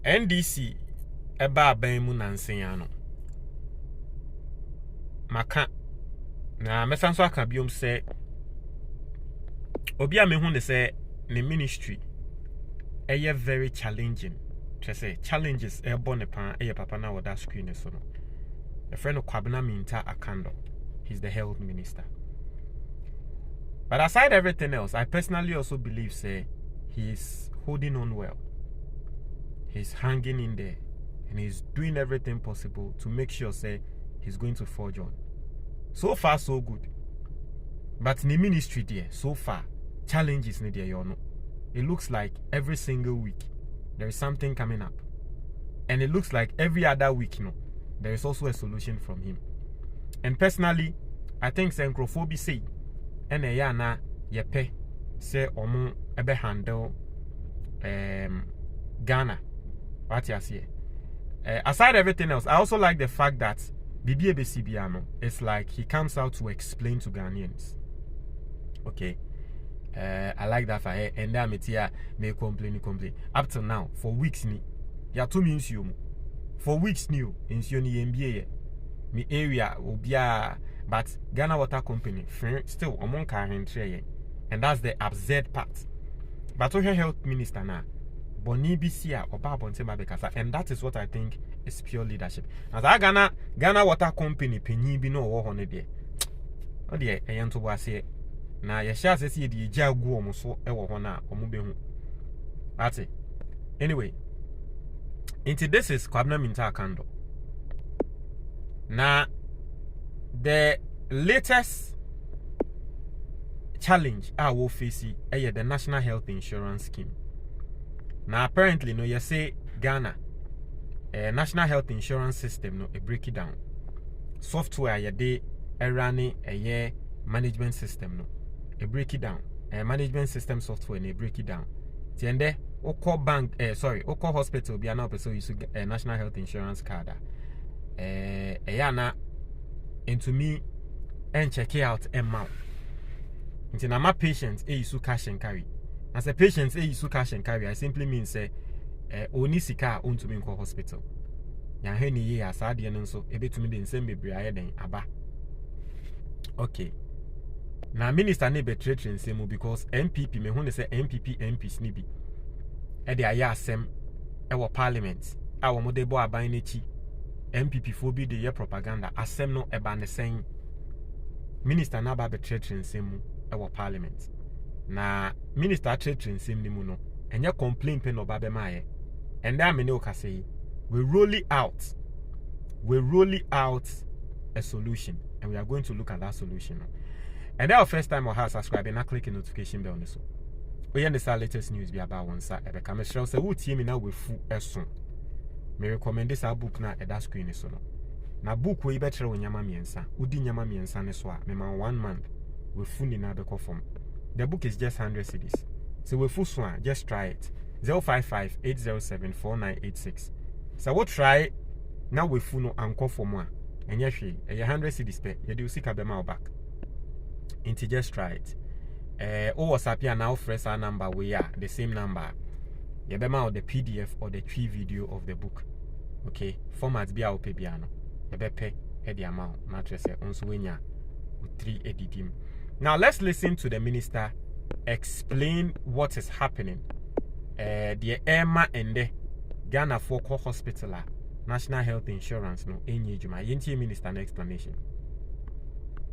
NDC eba aban mu nansen ano maka na mesanso aka biom se obi a me hu ne se ne ministry eye very challenging. Say challenges e born pan e papa na that screen so no. A friend of Kwabena Minta Akando. He's the health minister. But aside everything else, I personally also believe say he's holding on well. He's hanging in there and he's doing everything possible to make sure say he's going to forge on. So far so good. But in the ministry there, so far, challenges in there, you know. It looks like every single week there is something coming up. And it looks like every other week, there is also a solution from him. And personally, I think Senkrophobia say, and a yana yepe say omo ebe handle Ghana. What you see? Aside everything else, I also like the fact that BBABCBiano it's like he comes out to explain to Ghanaians. Okay. I like that for her, and then may complain. Up till now, for weeks ni, ya 2 means you. For weeks new in Sioni MBA, me area will be but Ghana Water Company still among current trade, and that's the absurd part. But to her health minister now, Boni BCA or Babonte Bekasa, and that is what I think is pure leadership. As I Ghana Water Company, Penny Bino or on a day. Oh dear, I am to was here. Na ya sha se see the jagu omo so e wo ho na omo behu. That's it. Anyway, into this is Kwabena Minta Akando. Now the latest challenge I will face is the National Health Insurance Scheme. Now apparently no you say Ghana National Health Insurance System no break it down. Software ya dey running a year management system no. Break it down. Management system software and break it down. Tiende oko bank oko hospital be now person use national health insurance card. Yana into me and check it out amount. Into na my patients use cash and carry. As a patient use cash and carry, I simply mean say oni sika on to me ko hospital. Ya heni ye asade no so ebe to me den sem bebre aye den aba. Okay. Now minister ne betre same because NPP me who say NPP MPs ni bi e de aya asem e wo parliament a wo de bo aban na chi NPP fo bi de ye propaganda asem no e ba ne sen minister na ba betre same e wo parliament na minister tre same ni mu no enye complaint pe no ba be ma ye and that me ne o ka say we roll out a solution and we are going to look at that solution. And that first time or has subscribed and click the notification bell on this. We understand latest news be about one side. Ebe kame show say who team now with full eson. Me recommend this book na at that screen so no. Na book we better when nyama miensa. Udi nyama miensa ne so a me man 1 month we full ni na be form. The book is just 100 cedis. So we full so just try it. 055-807-4986. So we try now we full no anko for more. And yes, 100 cedis pe. You do see kabema back. Into just try it. WhatsApp ya now fresh our number we are the same number. You be the PDF or the tree video of the book. Okay, format be our piano. You be pay the amount. Mattress on swenya with 3 editing. Now let's listen to the minister explain what is happening. The Emma and the Ghana Foko Hospital National Health Insurance no any juma. Yenti minister an explanation.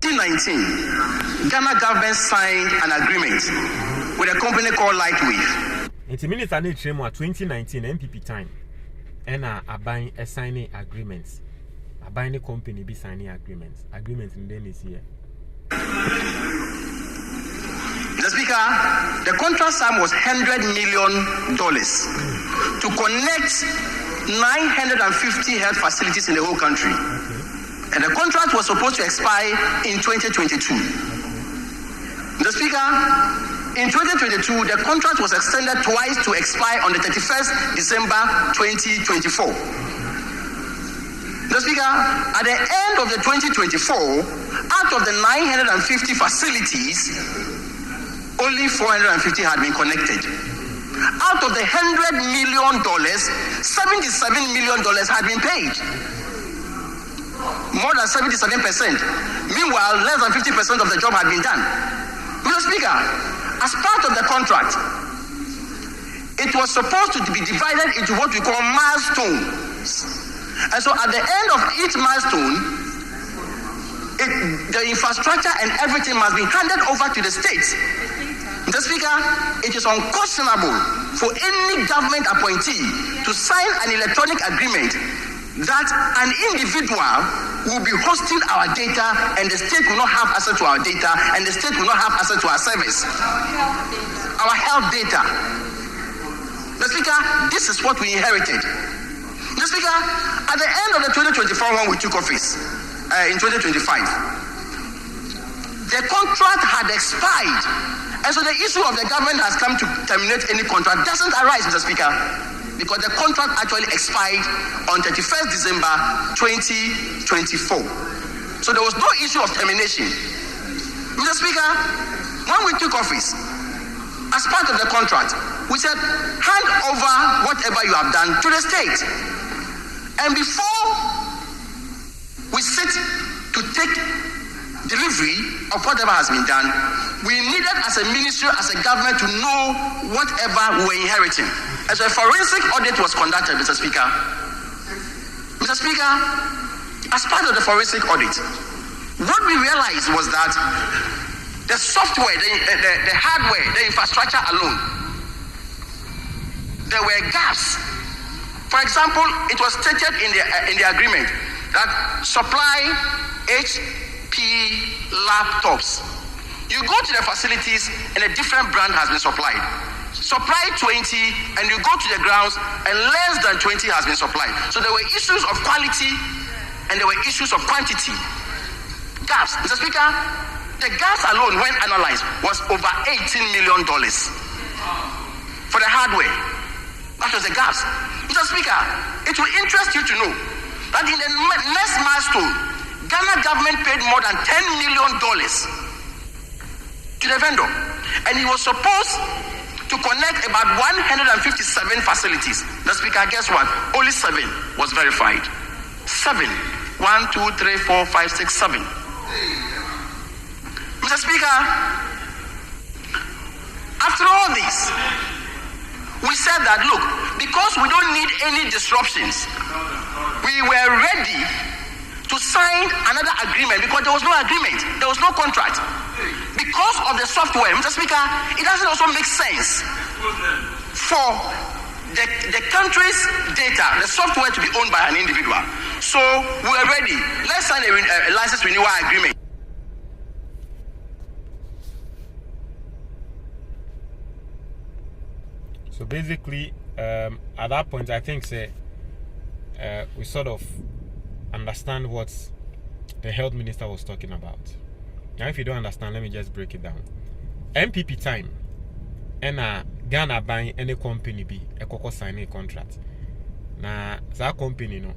2019, Ghana government signed an agreement with a company called Lightwave. It's a minute and 2019 NPP time. And a buying a signing agreements. A buying a company be signing agreements. Agreements in then is here. Mr. Speaker, the contract sum was $100 million to connect 950 health facilities in the whole country. Okay. And the contract was supposed to expire in 2022. Mr. Speaker, in 2022, the contract was extended twice to expire on the 31st December 2024. Mr. Speaker, at the end of the 2024, out of the 950 facilities, only 450 had been connected. Out of the $100 million, $77 million had been paid. More than 77%. Meanwhile, less than 50% of the job had been done. Mr. Speaker, as part of the contract, it was supposed to be divided into what we call milestones. And so at the end of each milestone, the infrastructure and everything must be handed over to the state. Mr. Speaker, it is unconscionable for any government appointee to sign an electronic agreement that an individual will be hosting our data and the state will not have access to our data and the state will not have access to our service. Our health data. Mr. Speaker, this is what we inherited. Mr. Speaker, at the end of the 2024 when we took office, in 2025, the contract had expired. And so the issue of the government has come to terminate any contract doesn't arise, Mr. Speaker, because the contract actually expired on 31st December 2024. So there was no issue of termination. Mr. Speaker, when we took office, as part of the contract, we said, hand over whatever you have done to the state. And before we sit to take delivery of whatever has been done, we needed as a ministry, as a government, to know whatever we were inheriting. And so a forensic audit was conducted, Mr. Speaker. Mr. Speaker, as part of the forensic audit, what we realized was that the software, the hardware, the infrastructure alone, there were gaps. For example, it was stated in the agreement that supply HP laptops. You go to the facilities and a different brand has been supplied. Supply 20 and you go to the grounds and less than 20 has been supplied. So there were issues of quality and there were issues of quantity. Gaps. Mr. Speaker, the gaps alone, when analyzed, was over $18 million for the hardware. That was the gaps. Mr. Speaker, it will interest you to know that in the next milestone, Ghana government paid more than $10 million to the vendor, and he was supposed to connect about 157 facilities. The Speaker, guess what? Only 7 was verified. 7. 1, 2, 3, 4, 5, 6, 7. Mr. Speaker, after all this, we said that, look, because we don't need any disruptions, we were ready to sign another agreement because there was no agreement, there was no contract. Because of the software, Mr. Speaker, it doesn't also make sense for the country's data, the software, to be owned by an individual. So we were ready. Let's sign a license renewal agreement. So basically, at that point, I think we sort of understand what the health minister was talking about. Now, if you don't understand, let me just break it down. NPP time, and Ghana buying any company be a coco signing a contract. Now, that company no,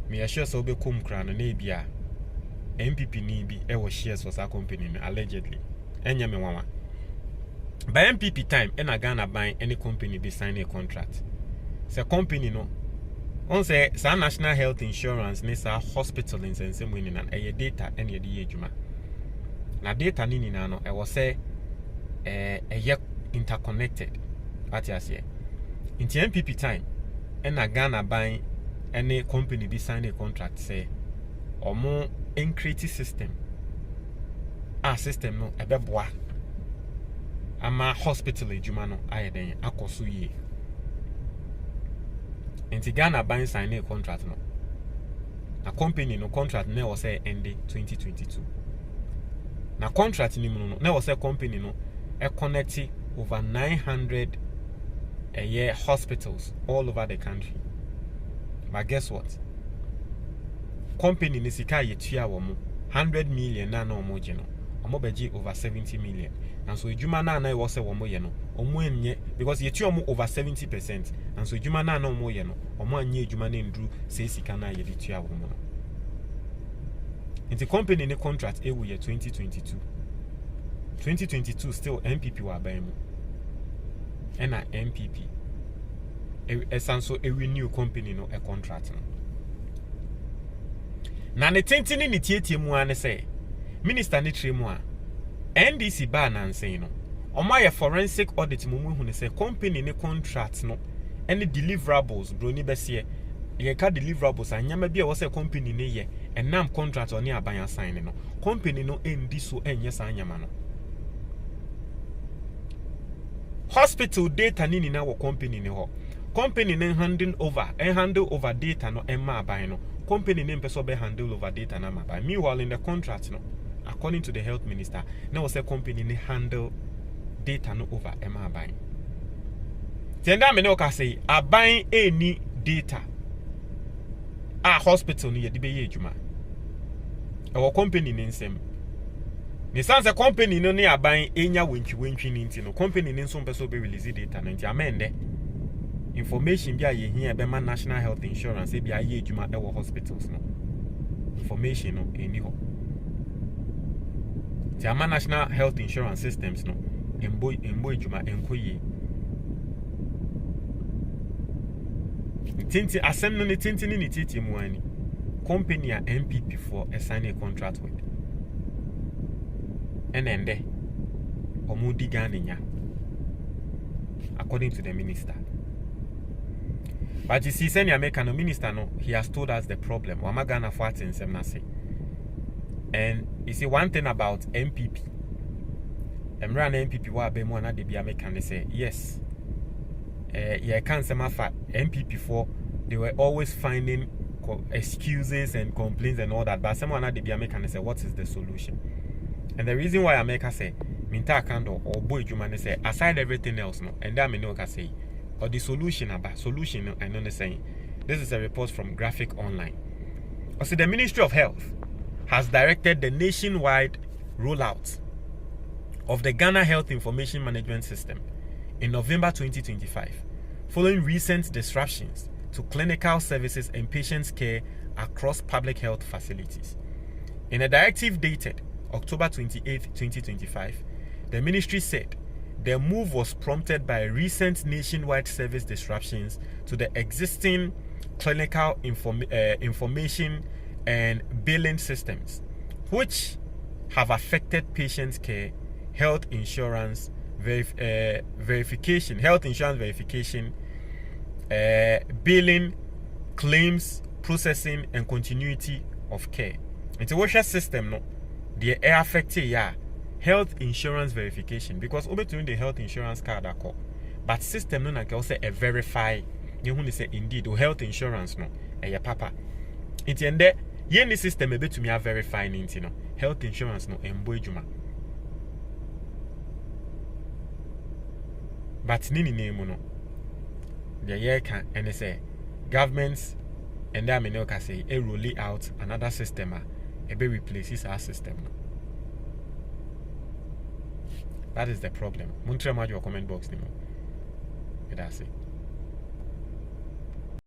me assure so be kum crown and abia NPP ni be ever shares for that company allegedly. Enya me wama. By NPP time, and Ghana buying any company be signing a contract. So company no. On say some national health insurance needs a hospital in same winning and a data and ye di ejuma. Na data nini na no I was say interconnected. What you say? In the NPP time, and Ghana buying any company be signing a contract say or more encrypted system. Our system no ebeboa. Ama hospital ejuma no aye den akoso ye. Inti Ghana buying signing a contract no. Na company no contract ne was say end 2022. Na contract ni no ne was say company no e connect over 900 a year hospitals all over the country. But guess what? Company ni sika ye tua wo mo 100 million na no mo je no. Omo beji over 70 million. And so ejuma na was say wo mo ye no. Omo enye because ye tua mo over 70%. And so ejuma na mo ye no. Omo anye ejuma na ndru say sika na ye tua wo mo no. In the company in the contract year 2022. 2022 still NPP were buying. and a NPP esanso a renew company no a contract no na ne tentini ne tietie mu ane say minister ne tre mu a NDC ba na nsen no omo ye forensic audit mu hu ne say company ne contract no any deliverables broni bese ye ka deliverables anyama bia wo say company ne ye enam contract oni aban assign no company no endi so enye sa anyama no hospital data ni na wo company ne ho company ne handle over data no emma aban no company ne person be handle over data na aban meanwhile in the contract no according to the health minister na wo say company ne handle data no over emma aban tienda me ne o ka say aban eni data a hospital no ye de be ye adwuma e company ne nsem ni sanse company no ne aban enya wentwi ni nti no company ne nso mpeso be release data no nti amende information bia ye hia be ma national health insurance e bia ye adwuma e wo hospitals no information no eni ho ti ama national health insurance systems no embo adwuma enkoye tinti asem no ne tinti ni titi mu ani company a NPP for a sign a contract with ende omudi ganinya according to the minister. But you see, send American minister no, he has told us the problem. Wamagana fought in Semnase. And you see one thing about NPP. Emran NPP wa be mo na de bi American they say yes. Yeah, can't say for NPP for they were always finding excuses and complaints and all that. But someone at the be American they say what is the solution? And the reason why America say minta kando or boy juma say aside everything else no, and that me no can say or the solution about solution no, I know saying this is a report from Graphic Online. Also, the Ministry of Health has directed the nationwide rollout of the Ghana Health Information Management System in November 2025, following recent disruptions to clinical services and patients' care across public health facilities. In a directive dated October 28, 2025, the ministry said the move was prompted by recent nationwide service disruptions to the existing clinical information and billing systems, which have affected patients' care, health insurance verification, billing, claims, processing, and continuity of care. It's a washer system, no? The air affected health insurance verification because over to the health insurance card are called, but system no na can also verify. You want to say indeed o health insurance no your papa. It's in there. Any system able to me verify into no health insurance no embo juma. But nini name no. The year can and say governments and that me can say a roll out another system a be replaces our system. That is the problem. Muntre your comment box nimo. That's it.